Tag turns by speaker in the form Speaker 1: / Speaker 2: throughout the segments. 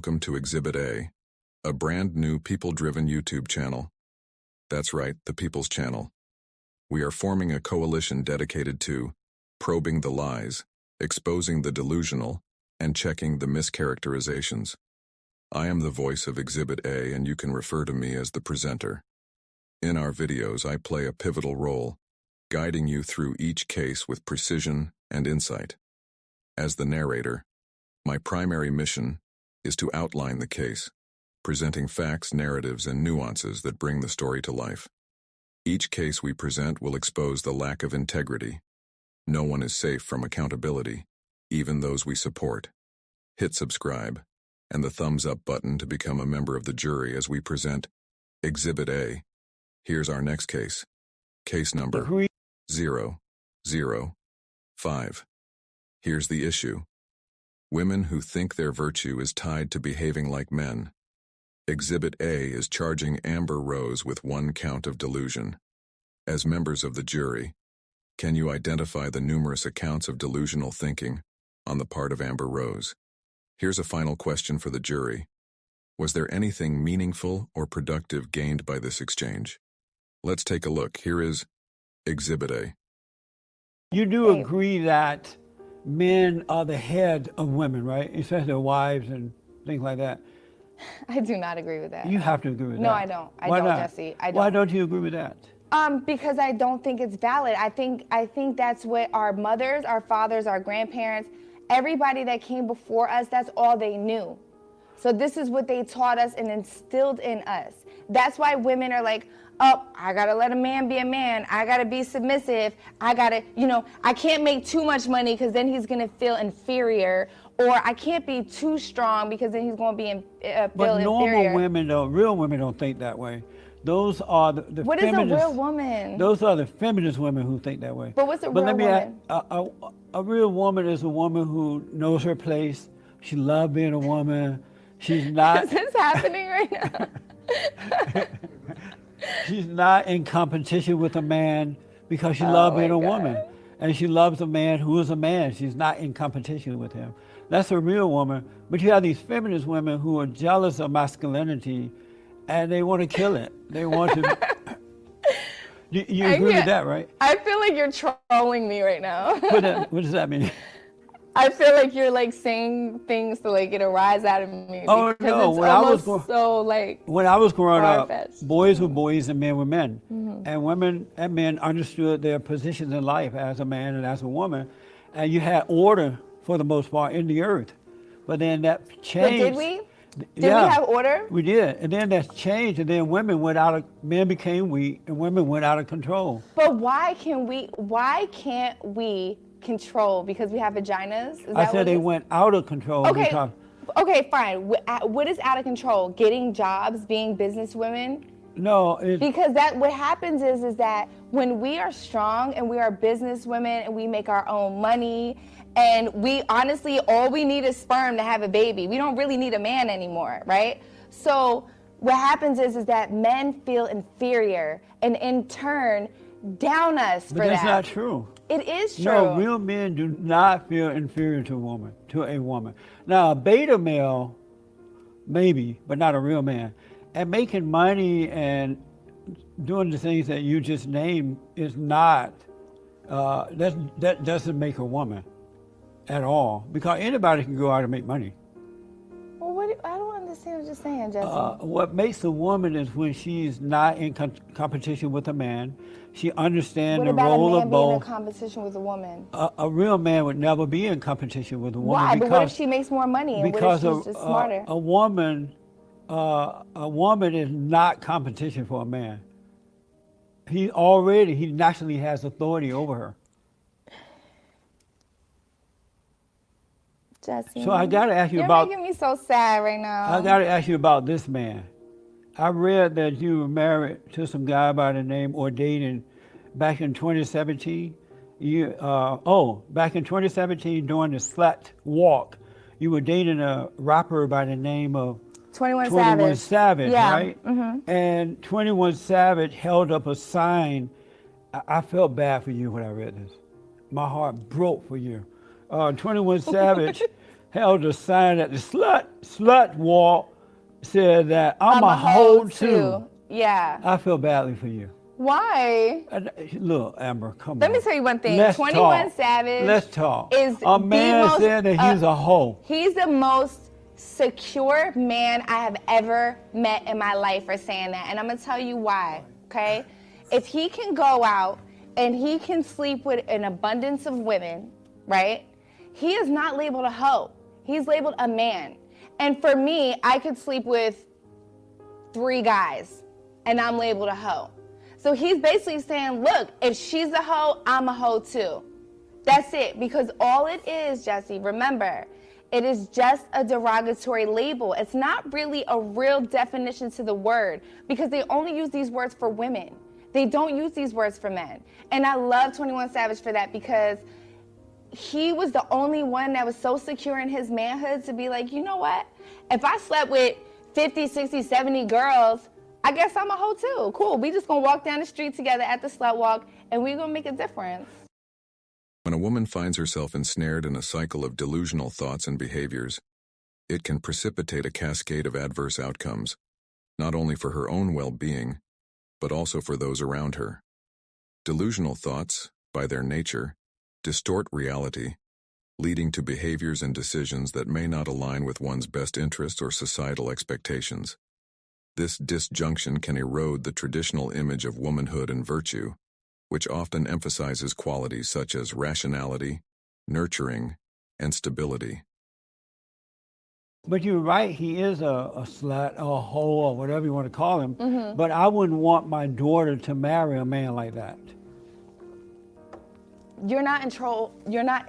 Speaker 1: welcome to Exhibit A, a brand new people-driven YouTube channel. That's right, the People's Channel. We are forming a coalition dedicated to probing the lies, exposing the delusional, and checking the mischaracterizations. I am the voice of Exhibit A, and you can refer to me as the presenter. In our videos, I play a pivotal role, guiding you through each case with precision and insight. As the narrator, my primary mission is to outline the case, presenting facts, narratives, and nuances that bring the story to life. Each case we present will expose the lack of integrity. No one is safe from accountability, even those we support. Hit subscribe and the thumbs up button to become a member of the jury as we present Exhibit A. Here's our next case. Case number 005. Here's the issue. Women who think their virtue is tied to behaving like men. Exhibit A is charging Amber Rose with 1 count of delusion. As members of the jury, can you identify the numerous accounts of delusional thinking on the part of Amber Rose? Here's a final question for the jury. Was there anything meaningful or productive gained by this exchange? Let's take a look. Here is Exhibit A.
Speaker 2: You do agree that men are the head of women, right? Especially their wives and things like that.
Speaker 3: I do not agree with that.
Speaker 2: You have to agree with that.
Speaker 3: No, I don't.
Speaker 2: Why not?
Speaker 3: Jesse. I don't.
Speaker 2: Why don't you agree with that?
Speaker 3: Because I don't think it's valid. I think that's what our mothers, our fathers, our grandparents, everybody that came before us, that's all they knew. So this is what they taught us and instilled in us. That's why women are like, oh, I gotta let a man be a man. I gotta be submissive. I gotta, I can't make too much money because then he's gonna feel inferior. Or I can't be too strong because then he's gonna be feel inferior.
Speaker 2: But normal women, though, real women don't think that way. Those are the
Speaker 3: what
Speaker 2: feminist,
Speaker 3: is a real woman?
Speaker 2: Those are the feminist women who think that way.
Speaker 3: But what's a real woman?
Speaker 2: A real woman is a woman who knows her place. She loves being a woman. She's not.
Speaker 3: Is this happening right now?
Speaker 2: She's not in competition with a man because she loves being a woman. And she loves a man who is a man. She's not in competition with him. That's a real woman. But you have these feminist women who are jealous of masculinity and they want to kill it. They want to. You agree with that, right?
Speaker 3: I feel like you're trolling me right now.
Speaker 2: What does that mean?
Speaker 3: I feel like you're like saying things to like get a rise out of me.
Speaker 2: Oh no!
Speaker 3: When I was
Speaker 2: growing up,
Speaker 3: far-fetched.
Speaker 2: boys were boys and men were men, and women and men understood their positions in life as a man and as a woman, and you had order for the most part in the earth. But then that changed.
Speaker 3: But did we? Did we have order?
Speaker 2: We did, and then that changed, and then men became weak, and women went out of control.
Speaker 3: But why can't we control? Because we have vaginas?
Speaker 2: I said they went out of control.
Speaker 3: Okay, fine. What is out of control? Getting jobs, being businesswomen?
Speaker 2: No.
Speaker 3: Because what happens is that when we are strong and we are businesswomen and we make our own money, and we honestly, all we need is sperm to have a baby. We don't really need a man anymore, right? So what happens is that men feel inferior and in turn down us for that.
Speaker 2: But that's not true.
Speaker 3: It is true.
Speaker 2: No, real men do not feel inferior to a woman. Now, a beta male, maybe, but not a real man. And making money and doing the things that you just named is not, that doesn't make a woman at all. Because anybody can go out and make money.
Speaker 3: Well, I don't understand what you're saying, Jesse.
Speaker 2: What makes a woman is when she's not in competition with a man. She understands the role of both.
Speaker 3: What about a man being in competition with a woman?
Speaker 2: A real man would never be in competition with a woman.
Speaker 3: Why? But what if she makes more money and what if she's just smarter?
Speaker 2: A woman is not competition for a man. He naturally has authority over her.
Speaker 3: Jesse,
Speaker 2: so I got to ask you
Speaker 3: you're making me so sad right now.
Speaker 2: I got to ask you about this man. I read that you were married to some guy by the name or dating back in 2017. Back in 2017 during the Slut Walk, you were dating a rapper by the name of
Speaker 3: 21
Speaker 2: Savage,
Speaker 3: yeah.
Speaker 2: Right? Mm-hmm. And 21 Savage held up a sign. I felt bad for you when I read this. My heart broke for you. 21 Savage held a sign at the slut walk, said that I'm a hoe too.
Speaker 3: Yeah.
Speaker 2: I feel badly for you.
Speaker 3: Why?
Speaker 2: Look, Amber, come on.
Speaker 3: Let me tell you one thing.
Speaker 2: Let's
Speaker 3: 21
Speaker 2: talk.
Speaker 3: Savage
Speaker 2: Let's talk.
Speaker 3: is
Speaker 2: a man
Speaker 3: most,
Speaker 2: said that he's a hoe.
Speaker 3: He's the most secure man I have ever met in my life for saying that. And I'm going to tell you why, okay? If he can go out and he can sleep with an abundance of women, right? He is not labeled a hoe. He's labeled a man. And for me, I could sleep with 3 guys and I'm labeled a hoe. So he's basically saying, look, if she's a hoe, I'm a hoe too. That's it. Because all it is, Jesse, remember, it is just a derogatory label. It's not really a real definition to the word because they only use these words for women. They don't use these words for men. And I love 21 Savage for that because he was the only one that was so secure in his manhood to be like, you know what? If I slept with 50, 60, 70 girls, I guess I'm a hoe too. Cool. We just gonna walk down the street together at the slut walk and we gonna make a difference.
Speaker 1: When a woman finds herself ensnared in a cycle of delusional thoughts and behaviors, it can precipitate a cascade of adverse outcomes, not only for her own well-being, but also for those around her. Delusional thoughts, by their nature, distort reality, leading to behaviors and decisions that may not align with one's best interests or societal expectations. This disjunction can erode the traditional image of womanhood and virtue, which often emphasizes qualities such as rationality, nurturing, and stability.
Speaker 2: But you're right, he is a slut or a hoe or whatever you want to call him. But I wouldn't want my daughter to marry a man like that.
Speaker 3: You're not in control. You're not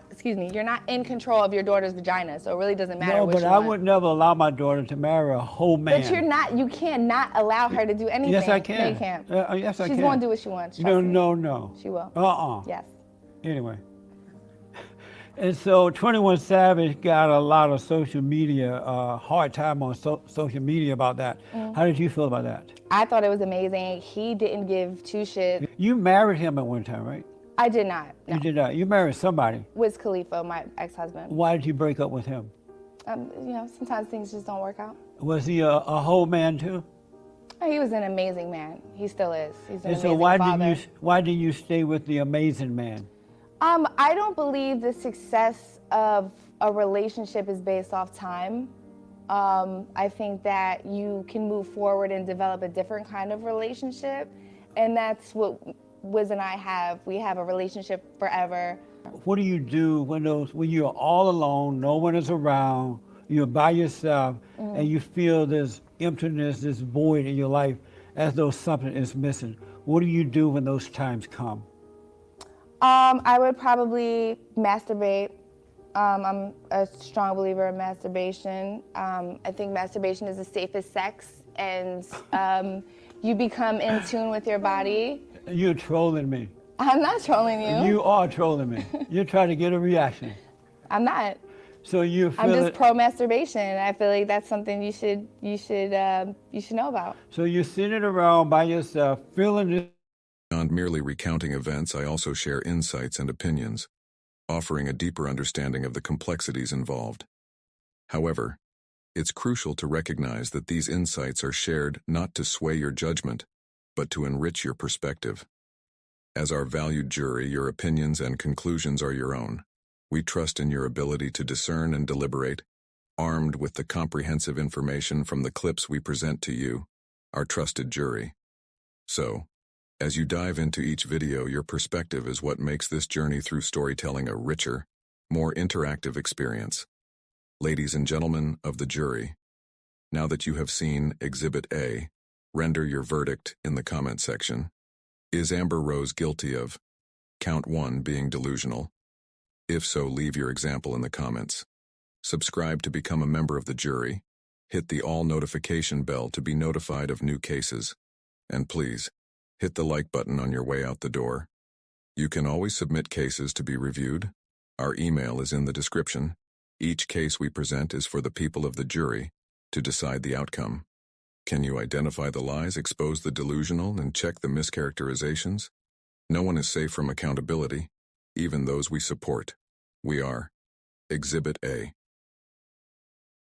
Speaker 3: in control of your daughter's vagina, so it really doesn't matter.
Speaker 2: No,
Speaker 3: what
Speaker 2: but
Speaker 3: you
Speaker 2: I
Speaker 3: want.
Speaker 2: would never allow my daughter to marry a whole man.
Speaker 3: But you cannot allow her to do anything.
Speaker 2: Yes, I can.
Speaker 3: No, you can't.
Speaker 2: Yes, I can.
Speaker 3: She's going to do what she wants. Trust me.
Speaker 2: No.
Speaker 3: She will. Yes.
Speaker 2: Anyway. And so 21 Savage got a lot of social media, hard time on social media about that. How did you feel about that?
Speaker 3: I thought it was amazing. He didn't give 2 shits.
Speaker 2: You married him at one time, right?
Speaker 3: I did not. No.
Speaker 2: You did not. You married somebody.
Speaker 3: Wiz Khalifa, my ex-husband.
Speaker 2: Why did you break up with him?
Speaker 3: Sometimes things just don't work out.
Speaker 2: Was he a whole man too?
Speaker 3: He was an amazing man. He still is. He's an amazing
Speaker 2: father. Why did you stay with the amazing man?
Speaker 3: I don't believe the success of a relationship is based off time. I think that you can move forward and develop a different kind of relationship, and that's what Wiz and I have. We have a relationship forever.
Speaker 2: What do you do when you're all alone, no one is around, you're by yourself, and you feel this emptiness, this void in your life, as though something is missing? What do you do when those times come?
Speaker 3: I would probably masturbate. I'm a strong believer in masturbation. I think masturbation is the safest sex, and you become in tune with your body.
Speaker 2: You're trolling me.
Speaker 3: I'm not trolling you.
Speaker 2: You are trolling me. You're trying to get a reaction.
Speaker 3: I'm not.
Speaker 2: So you feel
Speaker 3: I'm just pro masturbation. I feel like that's something you should know about.
Speaker 2: So you're sitting around by yourself, feeling this.
Speaker 1: Beyond merely recounting events, I also share insights and opinions, offering a deeper understanding of the complexities involved. However, it's crucial to recognize that these insights are shared not to sway your judgment, but to enrich your perspective. As our valued jury, your opinions and conclusions are your own. We trust in your ability to discern and deliberate, armed with the comprehensive information from the clips we present to you, our trusted jury. So, as you dive into each video, your perspective is what makes this journey through storytelling a richer, more interactive experience. Ladies and gentlemen of the jury, now that you have seen Exhibit A, render your verdict in the comment section. Is Amber Rose guilty of count 1 being delusional? If so, leave your example in the comments. Subscribe to become a member of the jury. Hit the all notification bell to be notified of new cases. And please, hit the like button on your way out the door. You can always submit cases to be reviewed. Our email is in the description. Each case we present is for the people of the jury to decide the outcome. Can you identify the lies, expose the delusional, and check the mischaracterizations? No one is safe from accountability, even those we support. We are Exhibit A.